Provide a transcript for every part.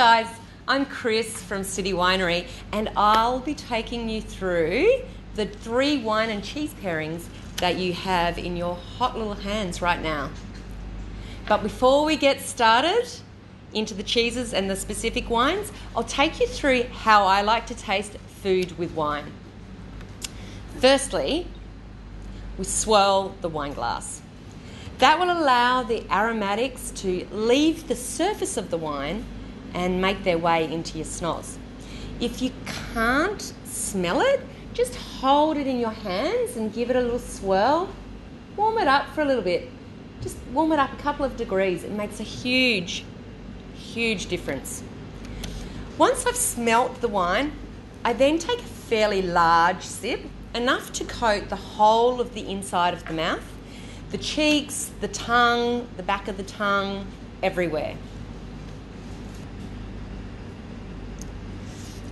guys, I'm Kris from City Winery and I'll be taking you through the 3 wine and cheese pairings that you have in your hot little hands right now. But before we get started into the cheeses and the specific wines, I'll take you through how I like to taste food with wine. Firstly, we swirl the wine glass. That will allow the aromatics to leave the surface of the wine and make their way into your snoz. If you can't smell it, just hold it in your hands and give it a little swirl. Warm it up for a little bit. Just warm it up a couple of degrees. It makes a huge, huge difference. Once I've smelt the wine, I then take a fairly large sip, enough to coat the whole of the inside of the mouth, the cheeks, the tongue, the back of the tongue, everywhere.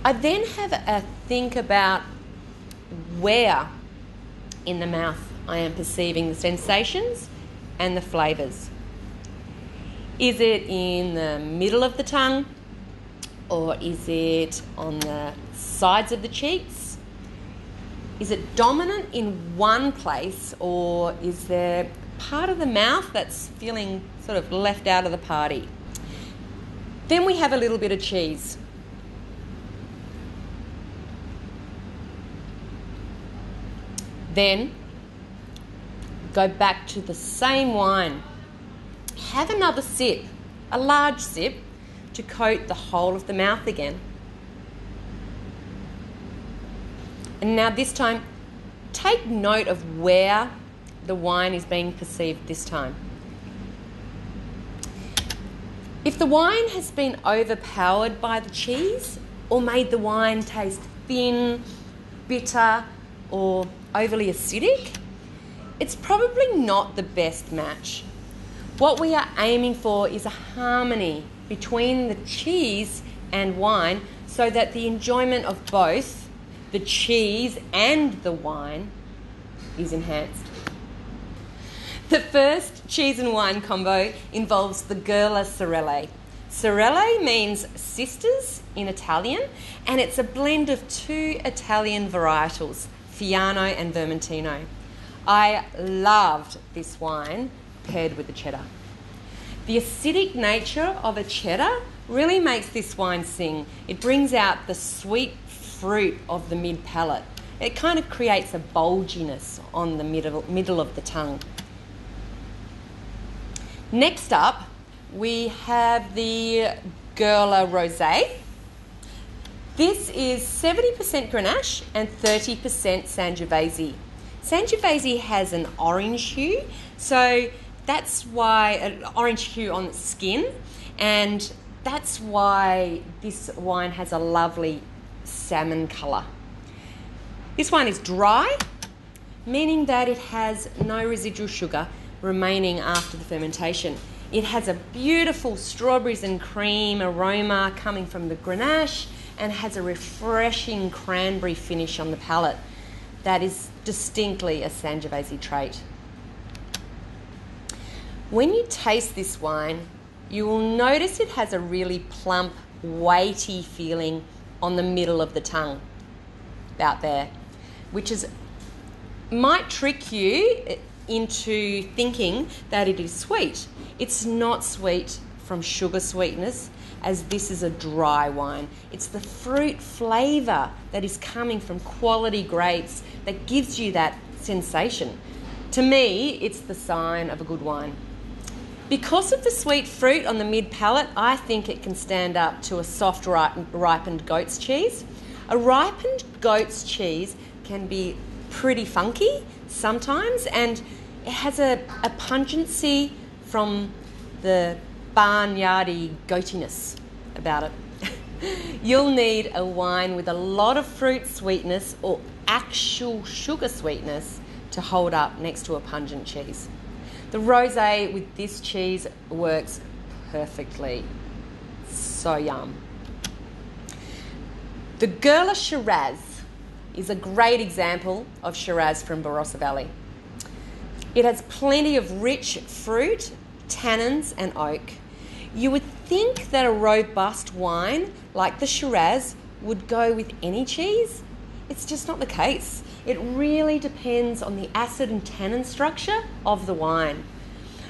I then have a think about where in the mouth I am perceiving the sensations and the flavours. Is it in the middle of the tongue, or is it on the sides of the cheeks? Is it dominant in one place, or is there part of the mouth that's feeling sort of left out of the party? Then we have a little bit of cheese. Then go back to the same wine. Have another sip, a large sip, to coat the whole of the mouth again. And now this time, take note of where the wine is being perceived this time. If the wine has been overpowered by the cheese or made the wine taste thin, bitter, or overly acidic, it's probably not the best match. What we are aiming for is a harmony between the cheese and wine so that the enjoyment of both the cheese and the wine is enhanced. The first cheese and wine combo involves the Gerler Sorelle. Sorelle means sisters in Italian, and it's a blend of 2 Italian varietals, Fiano and Vermentino. I loved this wine paired with the Cheddar. The acidic nature of a Cheddar really makes this wine sing. It brings out the sweet fruit of the mid palate. It kind of creates a bulginess on the middle of the tongue. Next up, we have the Gerler Rosé. This is 70% Grenache and 30% Sangiovese. Sangiovese has an orange hue, so that's why an orange hue on the skin, and that's why this wine has a lovely salmon colour. This wine is dry, meaning that it has no residual sugar remaining after the fermentation. It has a beautiful strawberries and cream aroma coming from the Grenache, and has a refreshing cranberry finish on the palate that is distinctly a Sangiovese trait. When you taste this wine, you will notice it has a really plump, weighty feeling on the middle of the tongue, about there, which might trick you into thinking that it is sweet. It's not sweet from sugar sweetness, as this is a dry wine. It's the fruit flavour that is coming from quality grapes that gives you that sensation. To me, it's the sign of a good wine. Because of the sweet fruit on the mid palate, I think it can stand up to a soft ripened goat's cheese. A ripened goat's cheese can be pretty funky sometimes, and it has a pungency from the barnyardy goatiness about it. You'll need a wine with a lot of fruit sweetness or actual sugar sweetness to hold up next to a pungent cheese. The rosé with this cheese works perfectly. So yum. The Gerler Shiraz is a great example of Shiraz from Barossa Valley. It has plenty of rich fruit, tannins and oak. You would think that a robust wine like the Shiraz would go with any cheese. It's just not the case. It really depends on the acid and tannin structure of the wine.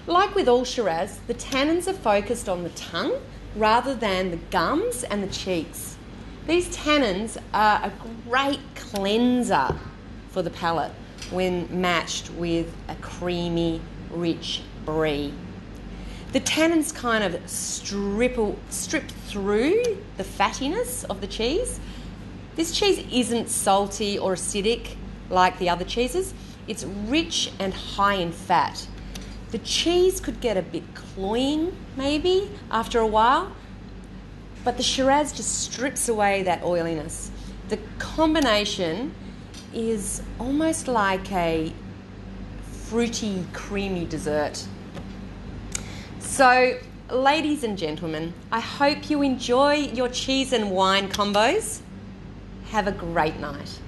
Like with all Shiraz, the tannins are focused on the tongue rather than the gums and the cheeks. These tannins are a great cleanser for the palate when matched with a creamy, rich Brie. The tannins kind of strip through the fattiness of the cheese. This cheese isn't salty or acidic like the other cheeses. It's rich and high in fat. The cheese could get a bit cloying maybe after a while, but the Shiraz just strips away that oiliness. The combination is almost like a fruity, creamy dessert. So, ladies and gentlemen, I hope you enjoy your cheese and wine combos. Have a great night.